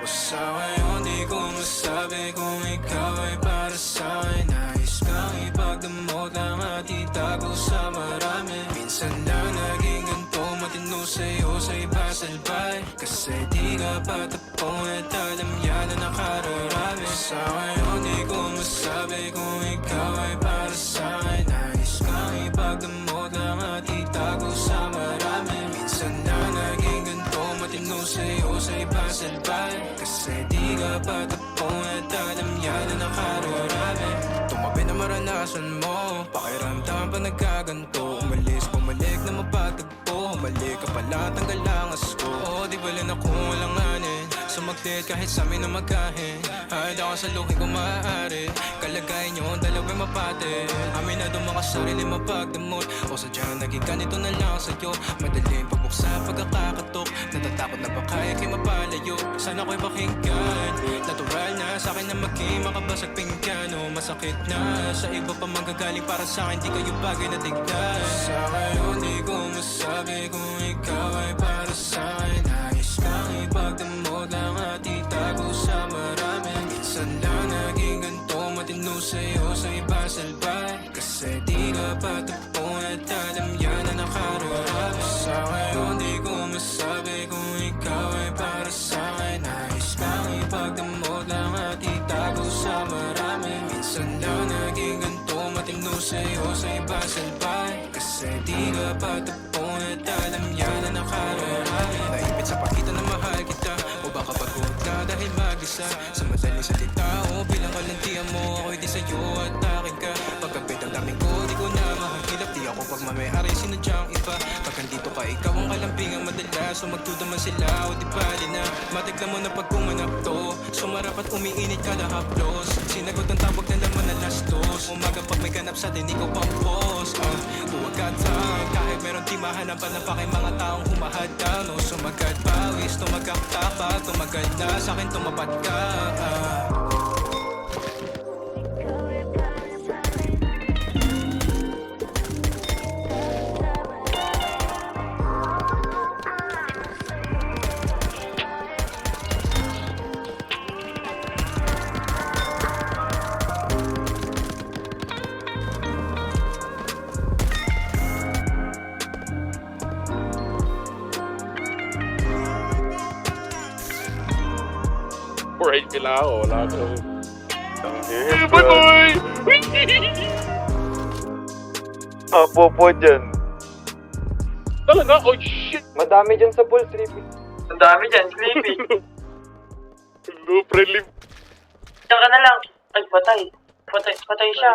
Sa ngayon di ko masabi kung ikaw ay para sa'kin. Nais kang ipagdamot lang at itago sa marami. Minsan lang naging ganito, matino sa'yo sa iba salbay. Kasi di ka patapon at alam yan na nakararami. Sa ngayon di ko masabi kung ikaw ay para sa'kin. Nais kang ipagdamot lang at itago sa marami. Minsan lang naging ganito, matino sa'yo sa iba salbay. Kasi di ka patapon at alam yan na nakararami. Tumabi na maranasan mo, pakiramdam pa nagkaganto. Umalis, bumalik na mapatagpo. Humalik ka pala, tanggal ang asko. Di bala na kung walang anin. Sumaglit kahit sa amin na magkahin. Hahid ako sa lukin kung maaari. Kalagayan nyo ang dalawa'y mapate. Amin na dumaka sarili mapagdamot. O sadyang naging ganito na lang sa'yo. Madaling pabuksa pagkakakatok. Natatakot na baka ikay mapalayo. Sana ko'y pakinggan. Natural na sa'kin na maging makabasag pinggan. O masakit na sa iba pa magagaling. Para sa'kin di kayo bagay na tignan. Sa ngayon di ko masabi kung ikaw ay para sa'kin. Nais kang ipagdamot lang at itago sa marami. Minsan lang naging ganito, matino sa'yo sa iba salbay. Kasi di ka patapon at alam yan na nakararami. Sa ngayon di ko masabi kung ikaw ay para sa'kin. Nais kang ipagdamot lang at itago sa marami. Minsan lang naging ganito, matino sa'yo sa iba salbay. Kasi di ka patapon at alam yan na nakararami. Naipit sa pakita na mahal kita, o baka pagod ka dahil mag-isa. Sa madaling salita o bilang kalantian mo, ako'y di sa'yo at akin ka. Pagkabit ang daming ko, di ko na mahagilap. Di ako pagmamayari, sinudyang iba. Pag andito ka, ikaw ang kalambingan madalas. So magtudaman sila o di bali na. Matignan mo na pag kumanap to. Sumarap at umiinit kada haplos. Sinagot ang tawag na laman na lastos. Umaga pag may ganap sa din, ikaw pang boss. Huwag ka tang, kahit meron di mahanapan na pa kay mga taong humahadang. No, sumagat pawis, tumagak tapat. Tumagal na sa'kin, tumapat ka. Right pila ako, wala ko. Boy! Popo dyan. Talaga? Oh shit! Madami dyan sa pool, Sleepy. Ang dami dyan, Sleepy. Hello, friendly. Diyan ka na lang. Ay, patay. Patay siya.